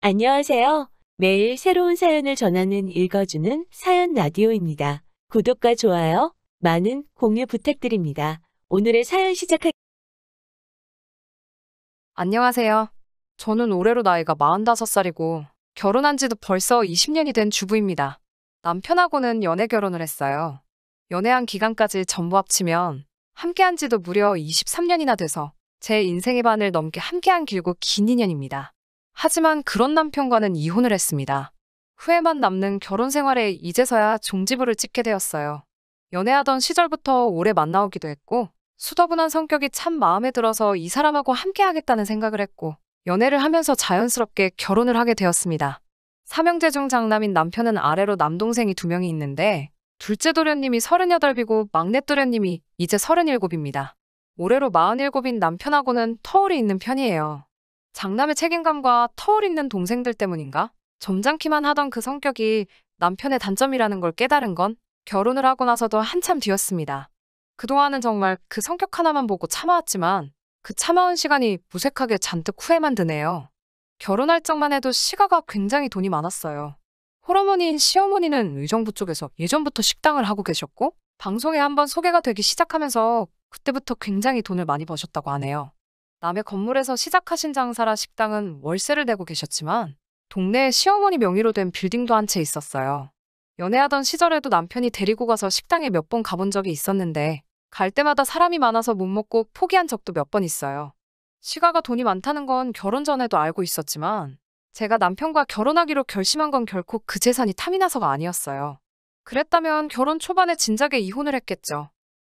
안녕하세요. 매일 새로운 사연을 전하는 읽어주는 사연 라디오입니다. 구독과 좋아요, 많은 공유 부탁드립니다. 오늘의 사연 시작할 안녕하세요. 저는 올해로 나이가 45살이고 결혼한 지도 벌써 20년이 된 주부입니다. 남편하고는 연애 결혼을 했어요. 연애한 기간까지 전부 합치면 함께한 지도 무려 23년이나 돼서 제 인생의 반을 넘게 함께한 길고 긴 인연입니다. 하지만 그런 남편과는 이혼을 했습니다. 후회만 남는 결혼 생활에 이제서야 종지부를 찍게 되었어요. 연애하던 시절부터 오래 만나오기도 했고 수더분한 성격이 참 마음에 들어서 이 사람하고 함께 하겠다는 생각을 했고 연애를 하면서 자연스럽게 결혼을 하게 되었습니다. 삼형제 중 장남인 남편은 아래로 남동생이 2명이 있는데 둘째 도련님이 38이고 막내 도련님이 이제 37입니다. 올해로 47인 남편하고는 터울이 있는 편이에요. 장남의 책임감과 터울 있는 동생들 때문인가? 점잖기만 하던 그 성격이 남편의 단점이라는 걸 깨달은 건 결혼을 하고 나서도 한참 뒤였습니다. 그동안은 정말 그 성격 하나만 보고 참아왔지만 그 참아온 시간이 무색하게 잔뜩 후회만 드네요. 결혼할 적만 해도 시가가 굉장히 돈이 많았어요. 홀어머니인 시어머니는 의정부 쪽에서 예전부터 식당을 하고 계셨고 방송에 한번 소개가 되기 시작하면서 그때부터 굉장히 돈을 많이 버셨다고 하네요. 남의 건물에서 시작하신 장사라 식당은 월세를 내고 계셨지만 동네에 시어머니 명의로 된 빌딩도 한 채 있었어요. 연애하던 시절에도 남편이 데리고 가서 식당에 몇 번 가본 적이 있었는데 갈 때마다 사람이 많아서 못 먹고 포기한 적도 몇 번 있어요. 시가가 돈이 많다는 건 결혼 전에도 알고 있었지만 제가 남편과 결혼하기로 결심한 건 결코 그 재산이 탐이 나서가 아니었어요. 그랬다면 결혼 초반에 진작에 이혼을 했겠죠.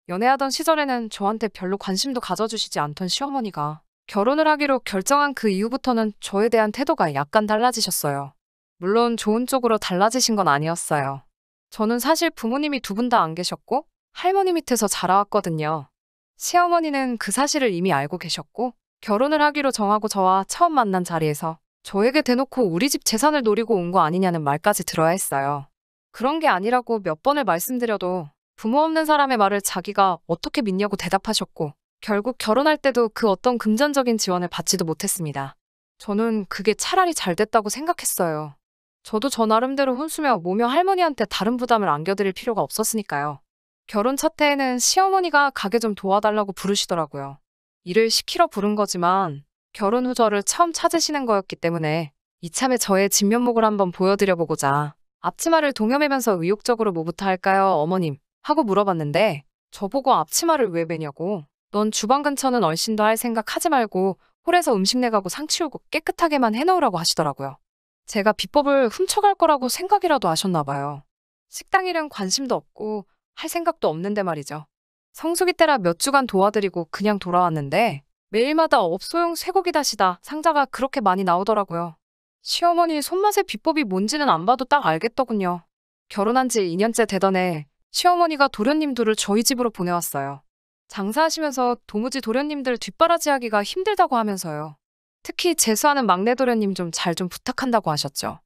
연애하던 시절에는 저한테 별로 관심도 가져주시지 않던 시어머니가 결혼을 하기로 결정한 그 이후부터는 저에 대한 태도가 약간 달라지셨어요. 물론 좋은 쪽으로 달라지신 건 아니었어요. 저는 사실 부모님이 2분 다 안 계셨고 할머니 밑에서 자라왔거든요. 시어머니는 그 사실을 이미 알고 계셨고 결혼을 하기로 정하고 저와 처음 만난 자리에서 저에게 대놓고 우리 집 재산을 노리고 온 거 아니냐는 말까지 들어야 했어요. 그런 게 아니라고 몇 번을 말씀드려도 부모 없는 사람의 말을 자기가 어떻게 믿냐고 대답하셨고 결국 결혼할 때도 그 어떤 금전적인 지원을 받지도 못했습니다. 저는 그게 차라리 잘 됐다고 생각했어요. 저도 저 나름대로 혼수며 모며 할머니한테 다른 부담을 안겨드릴 필요가 없었으니까요. 결혼 첫 해에는 시어머니가 가게 좀 도와달라고 부르시더라고요. 일을 시키러 부른 거지만 결혼 후 저를 처음 찾으시는 거였기 때문에 이참에 저의 진면목을 한번 보여드려보고자 앞치마를 동여매면서 의욕적으로 뭐부터 할까요, 어머님? 하고 물어봤는데 저보고 앞치마를 왜 매냐고 넌 주방 근처는 얼씬도 할 생각 하지 말고 홀에서 음식 내가고 상 치우고 깨끗하게만 해놓으라고 하시더라고요. 제가 비법을 훔쳐갈 거라고 생각이라도 하셨나 봐요. 식당 일은 관심도 없고 할 생각도 없는데 말이죠. 성수기 때라 몇 주간 도와드리고 그냥 돌아왔는데 매일마다 업소용 쇠고기 다시다 상자가 그렇게 많이 나오더라고요. 시어머니 손맛의 비법이 뭔지는 안 봐도 딱 알겠더군요. 결혼한 지 2년째 되던 해 시어머니가 도련님 둘을 저희 집으로 보내왔어요. 장사하시면서 도무지 도련님들 뒷바라지하기가 힘들다고 하면서요. 특히 재수하는 막내 도련님 좀 잘 좀 부탁한다고 하셨죠.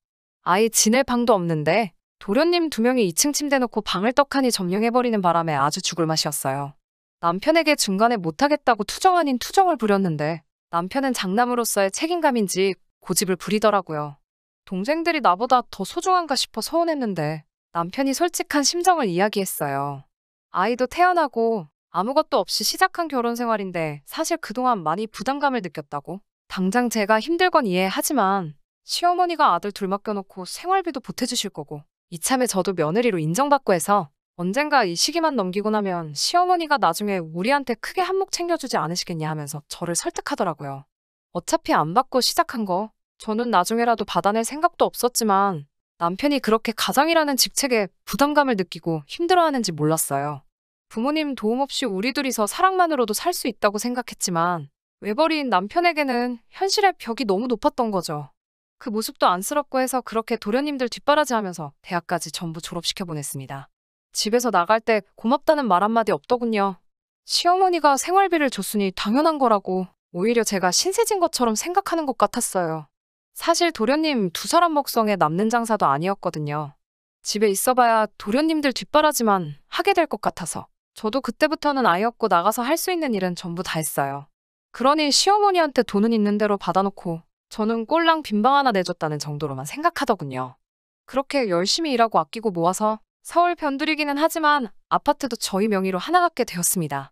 아예 지낼 방도 없는데 도련님 2명이 2층 침대 놓고 방을 떡하니 점령해버리는 바람에 아주 죽을 맛이었어요. 남편에게 중간에 못하겠다고 투정 아닌 투정을 부렸는데 남편은 장남으로서의 책임감인지 고집을 부리더라고요. 동생들이 나보다 더 소중한가 싶어 서운했는데 남편이 솔직한 심정을 이야기했어요. 아이도 태어나고 아무것도 없이 시작한 결혼 생활인데 사실 그동안 많이 부담감을 느꼈다고. 당장 제가 힘들건 이해하지만 시어머니가 아들 둘 맡겨놓고 생활비도 보태주실 거고 이참에 저도 며느리로 인정받고 해서 언젠가 이 시기만 넘기고 나면 시어머니가 나중에 우리한테 크게 한몫 챙겨주지 않으시겠냐 하면서 저를 설득하더라고요. 어차피 안 받고 시작한 거 저는 나중에라도 받아낼 생각도 없었지만 남편이 그렇게 가장이라는 직책에 부담감을 느끼고 힘들어하는지 몰랐어요. 부모님 도움 없이 우리 둘이서 사랑만으로도 살 수 있다고 생각했지만 외벌이인 남편에게는 현실의 벽이 너무 높았던 거죠. 그 모습도 안쓰럽고 해서 그렇게 도련님들 뒷바라지하면서 대학까지 전부 졸업시켜 보냈습니다. 집에서 나갈 때 고맙다는 말 한마디 없더군요. 시어머니가 생활비를 줬으니 당연한 거라고 오히려 제가 신세진 것처럼 생각하는 것 같았어요. 사실 도련님 2사람 먹성에 남는 장사도 아니었거든요. 집에 있어봐야 도련님들 뒷바라지만 하게 될 것 같아서 저도 그때부터는 아이 없고 나가서 할 수 있는 일은 전부 다 했어요. 그러니 시어머니한테 돈은 있는 대로 받아놓고 저는 꼴랑 빈방 하나 내줬다는 정도로만 생각하더군요. 그렇게 열심히 일하고 아끼고 모아서 서울 변두리기는 하지만 아파트도 저희 명의로 하나 갖게 되었습니다.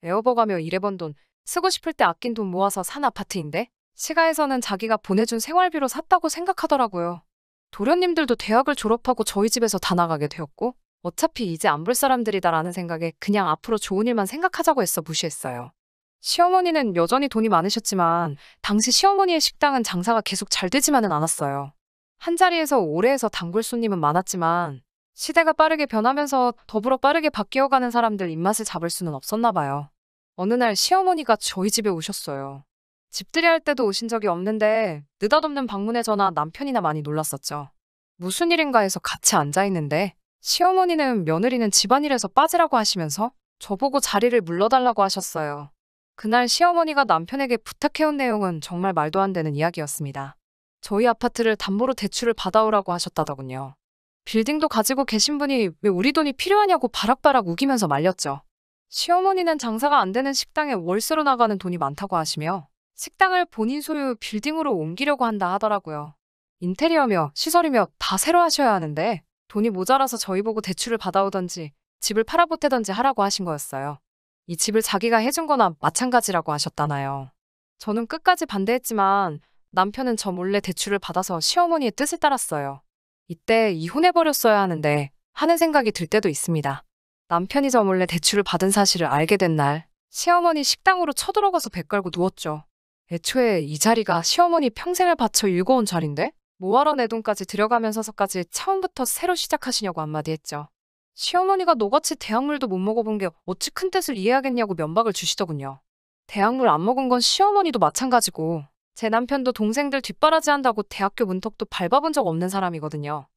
에어버가며 일해번 돈, 쓰고 싶을 때 아낀 돈 모아서 산 아파트인데 시가에서는 자기가 보내준 생활비로 샀다고 생각하더라고요. 도련님들도 대학을 졸업하고 저희 집에서 다 나가게 되었고 어차피 이제 안 볼 사람들이다라는 생각에 그냥 앞으로 좋은 일만 생각하자고 했어 무시했어요. 시어머니는 여전히 돈이 많으셨지만 당시 시어머니의 식당은 장사가 계속 잘 되지만은 않았어요. 한자리에서 오래 해서 단골 손님은 많았지만 시대가 빠르게 변하면서 더불어 빠르게 바뀌어가는 사람들 입맛을 잡을 수는 없었나 봐요. 어느 날 시어머니가 저희 집에 오셨어요. 집들이 할 때도 오신 적이 없는데 느닷없는 방문에 저나 남편이나 많이 놀랐었죠. 무슨 일인가 해서 같이 앉아있는데 시어머니는 며느리는 집안일에서 빠지라고 하시면서 저보고 자리를 물러달라고 하셨어요. 그날 시어머니가 남편에게 부탁해온 내용은 정말 말도 안 되는 이야기였습니다. 저희 아파트를 담보로 대출을 받아오라고 하셨다더군요. 빌딩도 가지고 계신 분이 왜 우리 돈이 필요하냐고 바락바락 우기면서 말렸죠. 시어머니는 장사가 안 되는 식당에 월세로 나가는 돈이 많다고 하시며 식당을 본인 소유 빌딩으로 옮기려고 한다 하더라고요. 인테리어며 시설이며 다 새로 하셔야 하는데 돈이 모자라서 저희 보고 대출을 받아오던지 집을 팔아보태던지 하라고 하신 거였어요. 이 집을 자기가 해준 거나 마찬가지라고 하셨다나요. 저는 끝까지 반대했지만 남편은 저 몰래 대출을 받아서 시어머니의 뜻을 따랐어요. 이때 이혼해버렸어야 하는데 하는 생각이 들 때도 있습니다. 남편이 저 몰래 대출을 받은 사실을 알게 된 날 시어머니 식당으로 쳐들어가서 배 깔고 누웠죠. 애초에 이 자리가 시어머니 평생을 바쳐 일궈온 자리인데 뭐하러 내 돈까지 들여가면서까지 처음부터 새로 시작하시냐고 한마디 했죠. 시어머니가 너같이 대학물도 못 먹어본 게 어찌 큰 뜻을 이해하겠냐고 면박을 주시더군요. 대학물 안 먹은 건 시어머니도 마찬가지고 제 남편도 동생들 뒷바라지 한다고 대학교 문턱도 밟아본 적 없는 사람이거든요.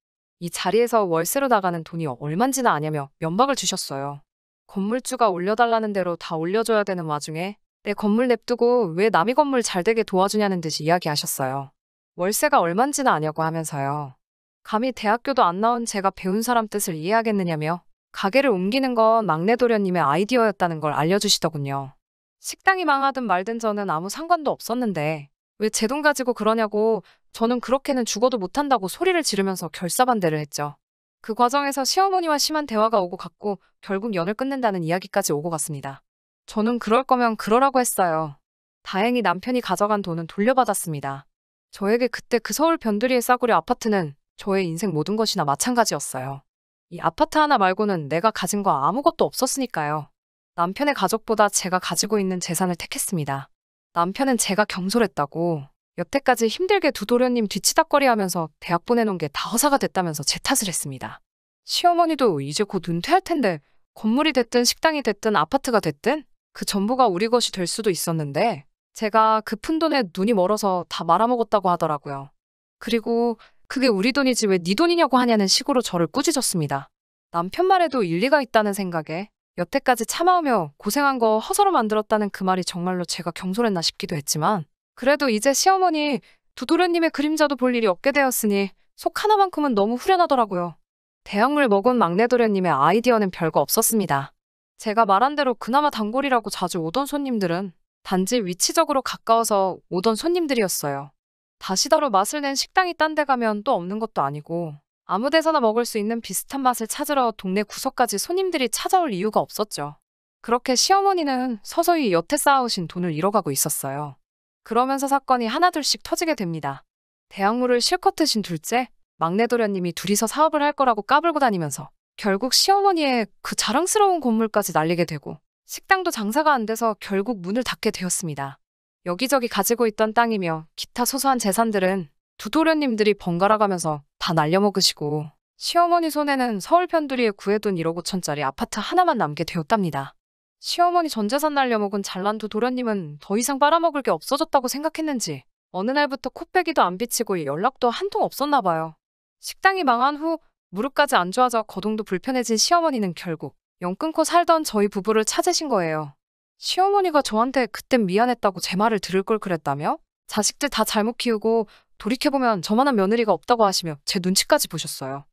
이 자리에서 월세로 나가는 돈이 얼만지나 아냐며 면박을 주셨어요. 건물주가 올려달라는 대로 다 올려줘야 되는 와중에 내 건물 냅두고 왜 남의 건물 잘 되게 도와주냐는 듯이 이야기하셨어요. 월세가 얼만지나 아냐고 하면서요. 감히 대학교도 안 나온 제가 배운 사람 뜻을 이해하겠느냐며 가게를 옮기는 건 막내 도련님의 아이디어였다는 걸 알려주시더군요. 식당이 망하든 말든 저는 아무 상관도 없었는데 왜 제 돈 가지고 그러냐고 저는 그렇게는 죽어도 못한다고 소리를 지르면서 결사반대를 했죠. 그 과정에서 시어머니와 심한 대화가 오고 갔고 결국 연을 끊는다는 이야기까지 오고 갔습니다. 저는 그럴 거면 그러라고 했어요. 다행히 남편이 가져간 돈은 돌려받았습니다. 저에게 그때 그 서울 변두리의 싸구려 아파트는 저의 인생 모든 것이나 마찬가지였어요. 이 아파트 하나 말고는 내가 가진 거 아무것도 없었으니까요. 남편의 가족보다 제가 가지고 있는 재산을 택했습니다. 남편은 제가 경솔했다고 여태까지 힘들게 두 도련님 뒤치다꺼리하면서 대학 보내놓은 게 다 허사가 됐다면서 제 탓을 했습니다. 시어머니도 이제 곧 은퇴할 텐데 건물이 됐든 식당이 됐든 아파트가 됐든 그 전부가 우리 것이 될 수도 있었는데 제가 그 푼돈에 눈이 멀어서 다 말아먹었다고 하더라고요. 그리고 그게 우리 돈이지 왜 네 돈이냐고 하냐는 식으로 저를 꾸짖었습니다. 남편 말에도 일리가 있다는 생각에 여태까지 참아오며 고생한 거 허서로 만들었다는 그 말이 정말로 제가 경솔했나 싶기도 했지만 그래도 이제 시어머니 두 도련님의 그림자도 볼 일이 없게 되었으니 속 하나만큼은 너무 후련하더라고요. 대학물 먹은 막내 도련님의 아이디어는 별거 없었습니다. 제가 말한 대로 그나마 단골이라고 자주 오던 손님들은 단지 위치적으로 가까워서 오던 손님들이었어요. 다시다로 맛을 낸 식당이 딴 데 가면 또 없는 것도 아니고 아무 데서나 먹을 수 있는 비슷한 맛을 찾으러 동네 구석까지 손님들이 찾아올 이유가 없었죠. 그렇게 시어머니는 서서히 여태 쌓아오신 돈을 잃어가고 있었어요. 그러면서 사건이 하나둘씩 터지게 됩니다. 대학물을 실컷 드신 둘째, 막내 도련님이 둘이서 사업을 할 거라고 까불고 다니면서 결국 시어머니의 그 자랑스러운 건물까지 날리게 되고 식당도 장사가 안 돼서 결국 문을 닫게 되었습니다. 여기저기 가지고 있던 땅이며 기타 소소한 재산들은 두 도련님들이 번갈아 가면서 다 날려먹으시고 시어머니 손에는 서울 편두리에 구해둔 1억 5천짜리 아파트 하나만 남게 되었답니다. 시어머니 전 재산 날려먹은 잘난 두 도련님은 더 이상 빨아먹을 게 없어졌다고 생각했는지 어느 날부터 코빼기도 안 비치고 연락도 한 통 없었나 봐요. 식당이 망한 후 무릎까지 안 좋아져 거동도 불편해진 시어머니는 결국 영 끊고 살던 저희 부부를 찾으신 거예요. 시어머니가 저한테 그땐 미안했다고 제 말을 들을 걸 그랬다며? 자식들 다 잘못 키우고 돌이켜보면 저만한 며느리가 없다고 하시며 제 눈치까지 보셨어요.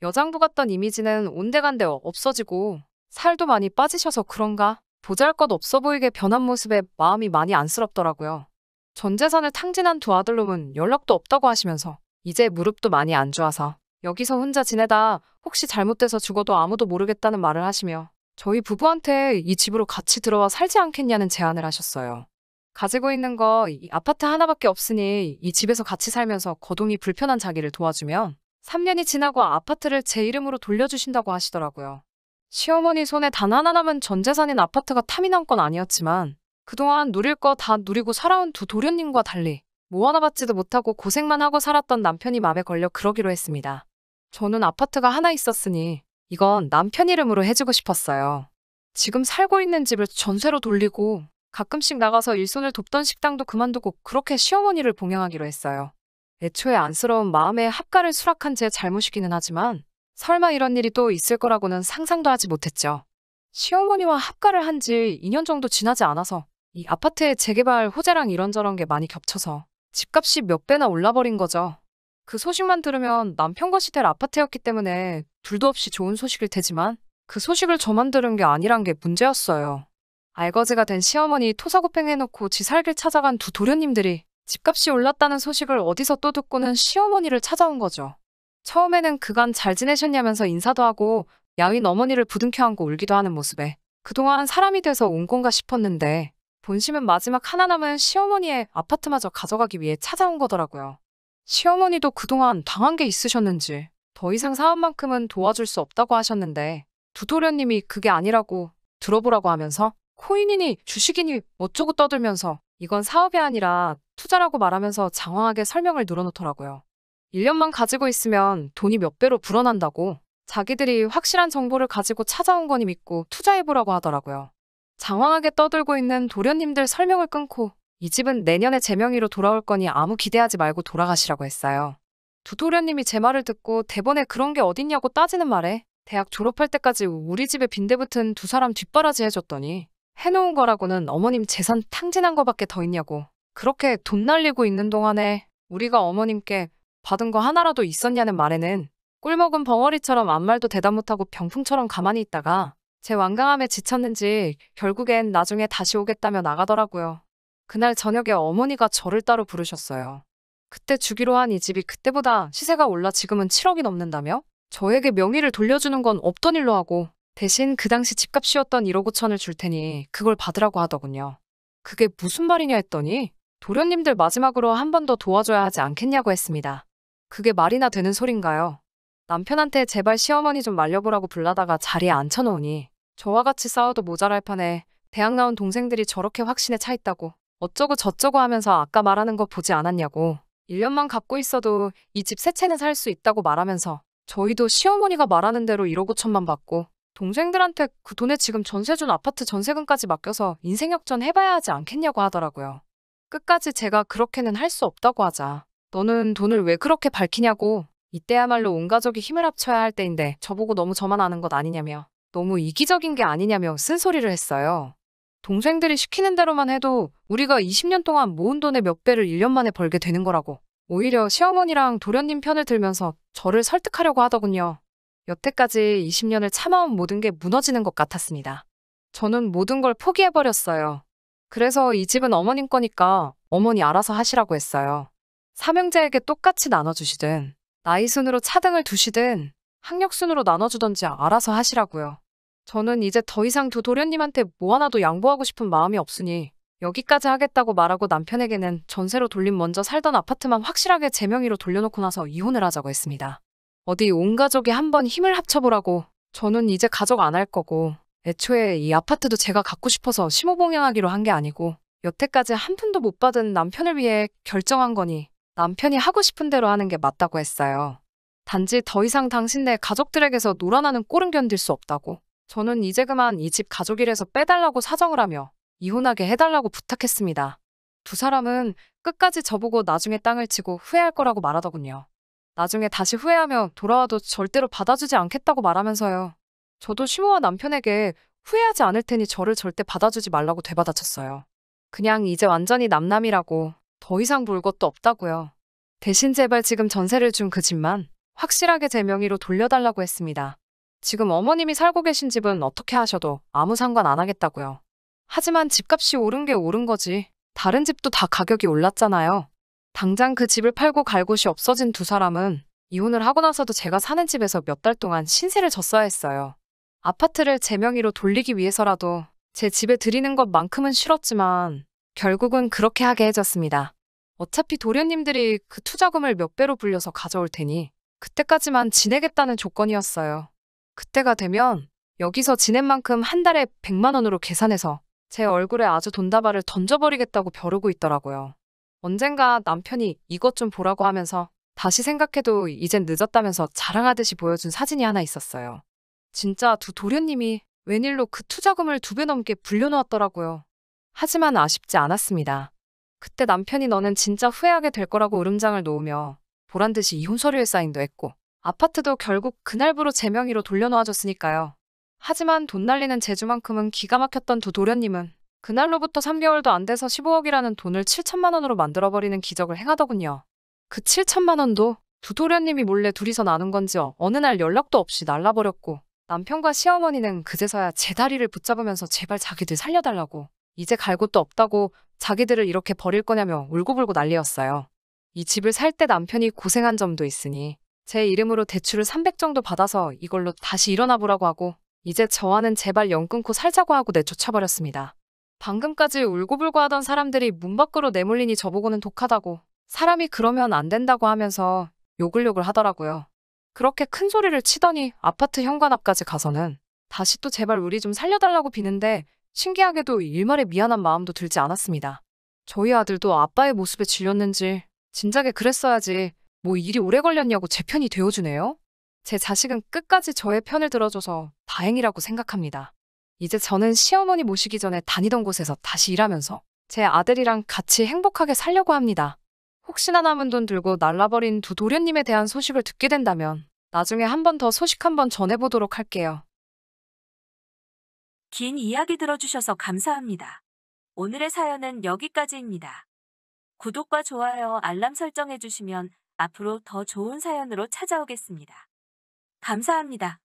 여장부 같던 이미지는 온데간데 없어지고 살도 많이 빠지셔서 그런가 보잘것 없어 보이게 변한 모습에 마음이 많이 안쓰럽더라고요. 전 재산을 탕진한 두 아들놈은 연락도 없다고 하시면서 이제 무릎도 많이 안 좋아서 여기서 혼자 지내다 혹시 잘못돼서 죽어도 아무도 모르겠다는 말을 하시며 저희 부부한테 이 집으로 같이 들어와 살지 않겠냐는 제안을 하셨어요. 가지고 있는 거 이 아파트 하나밖에 없으니 이 집에서 같이 살면서 거동이 불편한 자기를 도와주면 3년이 지나고 아파트를 제 이름으로 돌려주신다고 하시더라고요. 시어머니 손에 단 하나 남은 전 재산인 아파트가 탐이 난 건 아니었지만 그동안 누릴 거 다 누리고 살아온 두 도련님과 달리 뭐 하나 받지도 못하고 고생만 하고 살았던 남편이 맘에 걸려 그러기로 했습니다. 저는 아파트가 하나 있었으니 이건 남편 이름으로 해주고 싶었어요. 지금 살고 있는 집을 전세로 돌리고 가끔씩 나가서 일손을 돕던 식당도 그만두고 그렇게 시어머니를 봉양하기로 했어요. 애초에 안쓰러운 마음에 합가를 수락한 제 잘못이기는 하지만 설마 이런 일이 또 있을 거라고는 상상도 하지 못했죠. 시어머니와 합가를 한 지 2년 정도 지나지 않아서 이 아파트의 재개발 호재랑 이런저런 게 많이 겹쳐서 집값이 몇 배나 올라버린 거죠. 그 소식만 들으면 남편 것이 될 아파트였기 때문에 둘도 없이 좋은 소식일 테지만 그 소식을 저만 들은 게 아니란 게 문제였어요. 알거지가 된 시어머니 토사구팽해놓고 지 살길 찾아간 두 도련님들이 집값이 올랐다는 소식을 어디서 또 듣고는 시어머니를 찾아온 거죠. 처음에는 그간 잘 지내셨냐면서 인사도 하고 야윈 어머니를 부둥켜 안고 울기도 하는 모습에 그동안 사람이 돼서 온 건가 싶었는데 본심은 마지막 하나 남은 시어머니의 아파트마저 가져가기 위해 찾아온 거더라고요. 시어머니도 그동안 당한 게 있으셨는지 더 이상 사업만큼은 도와줄 수 없다고 하셨는데 두 도련님이 그게 아니라고 들어보라고 하면서 코인이니 주식이니 어쩌고 떠들면서 이건 사업이 아니라 투자라고 말하면서 장황하게 설명을 늘어놓더라고요. 1년만 가지고 있으면 돈이 몇 배로 불어난다고 자기들이 확실한 정보를 가지고 찾아온 거니 믿고 투자해보라고 하더라고요. 장황하게 떠들고 있는 도련님들 설명을 끊고 이 집은 내년에 제 명의로 돌아올 거니 아무 기대하지 말고 돌아가시라고 했어요. 두 도련님이 제 말을 듣고 대본에 그런 게 어딨냐고 따지는 말에 대학 졸업할 때까지 우리 집에 빈대 붙은 두 사람 뒷바라지 해줬더니 해놓은 거라고는 어머님 재산 탕진한 거밖에 더 있냐고 그렇게 돈 날리고 있는 동안에 우리가 어머님께 받은 거 하나라도 있었냐는 말에는 꿀먹은 벙어리처럼 아무 말도 대답 못하고 병풍처럼 가만히 있다가 제 완강함에 지쳤는지 결국엔 나중에 다시 오겠다며 나가더라고요. 그날 저녁에 어머니가 저를 따로 부르셨어요. 그때 주기로 한 이 집이 그때보다 시세가 올라 지금은 7억이 넘는다며? 저에게 명의를 돌려주는 건 없던 일로 하고 대신 그 당시 집값이었던 1억 5천을 줄 테니 그걸 받으라고 하더군요. 그게 무슨 말이냐 했더니 도련님들 마지막으로 한 번 더 도와줘야 하지 않겠냐고 했습니다. 그게 말이나 되는 소린가요? 남편한테 제발 시어머니 좀 말려보라고 불러다가 자리에 앉혀놓으니 저와 같이 싸워도 모자랄 판에 대학 나온 동생들이 저렇게 확신에 차 있다고 어쩌고 저쩌고 하면서 아까 말하는 거 보지 않았냐고 1년만 갖고 있어도 이 집 세 채는 살 수 있다고 말하면서 저희도 시어머니가 말하는 대로 1억 5천만 받고 동생들한테 그 돈에 지금 전세 준 아파트 전세금까지 맡겨서 인생 역전 해봐야 하지 않겠냐고 하더라고요. 끝까지 제가 그렇게는 할 수 없다고 하자 너는 돈을 왜 그렇게 밝히냐고 이때야말로 온 가족이 힘을 합쳐야 할 때인데 저보고 너무 저만 아는 것 아니냐며 너무 이기적인 게 아니냐며 쓴소리를 했어요. 동생들이 시키는 대로만 해도 우리가 20년 동안 모은 돈의 몇 배를 1년 만에 벌게 되는 거라고 오히려 시어머니랑 도련님 편을 들면서 저를 설득하려고 하더군요. 여태까지 20년을 참아온 모든 게 무너지는 것 같았습니다. 저는 모든 걸 포기해버렸어요. 그래서 이 집은 어머님 거니까 어머니 알아서 하시라고 했어요. 삼형제에게 똑같이 나눠주시든 나이 순으로 차등을 두시든 학력 순으로 나눠주던지 알아서 하시라고요. 저는 이제 더 이상 두 도련님한테 뭐 하나도 양보하고 싶은 마음이 없으니 여기까지 하겠다고 말하고 남편에게는 전세로 돌림 먼저 살던 아파트만 확실하게 제 명의로 돌려놓고 나서 이혼을 하자고 했습니다. 어디 온 가족이 한번 힘을 합쳐보라고 저는 이제 가족 안 할 거고 애초에 이 아파트도 제가 갖고 싶어서 심호봉양하기로 한 게 아니고 여태까지 한 푼도 못 받은 남편을 위해 결정한 거니 남편이 하고 싶은 대로 하는 게 맞다고 했어요. 단지 더 이상 당신네 가족들에게서 놀아나는 꼴은 견딜 수 없다고 저는 이제 그만 이 집 가족이라서 빼달라고 사정을 하며 이혼하게 해달라고 부탁했습니다. 두 사람은 끝까지 저보고 나중에 땅을 치고 후회할 거라고 말하더군요. 나중에 다시 후회하며 돌아와도 절대로 받아주지 않겠다고 말하면서요. 저도 시모와 남편에게 후회하지 않을 테니 저를 절대 받아주지 말라고 되받아쳤어요. 그냥 이제 완전히 남남이라고 더 이상 볼 것도 없다고요. 대신 제발 지금 전세를 준 그 집만 확실하게 제 명의로 돌려달라고 했습니다. 지금 어머님이 살고 계신 집은 어떻게 하셔도 아무 상관 안 하겠다고요. 하지만 집값이 오른 게 오른 거지 다른 집도 다 가격이 올랐잖아요. 당장 그 집을 팔고 갈 곳이 없어진 두 사람은 이혼을 하고 나서도 제가 사는 집에서 몇 달 동안 신세를 졌어야 했어요. 아파트를 제 명의로 돌리기 위해서라도 제 집에 들이는 것만큼은 싫었지만 결국은 그렇게 하게 해줬습니다. 어차피 도련님들이 그 투자금을 몇 배로 불려서 가져올 테니 그때까지만 지내겠다는 조건이었어요. 그때가 되면 여기서 지낸 만큼 한 달에 100만 원으로 계산해서 제 얼굴에 아주 돈다발을 던져버리겠다고 벼르고 있더라고요. 언젠가 남편이 이것 좀 보라고 하면서 다시 생각해도 이젠 늦었다면서 자랑하듯이 보여준 사진이 하나 있었어요. 진짜 두 도련님이 웬일로 그 투자금을 2배 넘게 불려놓았더라고요. 하지만 아쉽지 않았습니다. 그때 남편이 너는 진짜 후회하게 될 거라고 으름장을 놓으며 보란 듯이 이혼 서류에 사인도 했고 아파트도 결국 그날부로 제 명의로 돌려놓아줬으니까요. 하지만 돈 날리는 재주만큼은 기가 막혔던 두 도련님은 그날로부터 3개월도 안 돼서 15억이라는 돈을 7천만 원으로 만들어버리는 기적을 행하더군요. 그 7천만 원도 두 도련님이 몰래 둘이서 나눈 건지 어느 날 연락도 없이 날라버렸고 남편과 시어머니는 그제서야 제 다리를 붙잡으면서 제발 자기들 살려달라고 이제 갈 곳도 없다고 자기들을 이렇게 버릴 거냐며 울고불고 난리였어요. 이 집을 살 때 남편이 고생한 점도 있으니 제 이름으로 대출을 300 정도 받아서 이걸로 다시 일어나 보라고 하고 이제 저와는 제발 연 끊고 살자고 하고 내쫓아버렸습니다. 방금까지 울고불고 하던 사람들이 문 밖으로 내몰리니 저보고는 독하다고 사람이 그러면 안 된다고 하면서 욕을 하더라고요. 그렇게 큰 소리를 치더니 아파트 현관 앞까지 가서는 다시 또 제발 우리 좀 살려달라고 비는데 신기하게도 일말의 미안한 마음도 들지 않았습니다. 저희 아들도 아빠의 모습에 질렸는지 진작에 그랬어야지 뭐 일이 오래 걸렸냐고 제 편이 되어주네요. 제 자식은 끝까지 저의 편을 들어줘서 다행이라고 생각합니다. 이제 저는 시어머니 모시기 전에 다니던 곳에서 다시 일하면서 제 아들이랑 같이 행복하게 살려고 합니다. 혹시나 남은 돈 들고 날라버린 두 도련님에 대한 소식을 듣게 된다면 나중에 한 번 더 소식 한번 전해보도록 할게요. 긴 이야기 들어주셔서 감사합니다. 오늘의 사연은 여기까지입니다. 구독과 좋아요, 알람 설정해주시면 앞으로 더 좋은 사연으로 찾아오겠습니다. 감사합니다.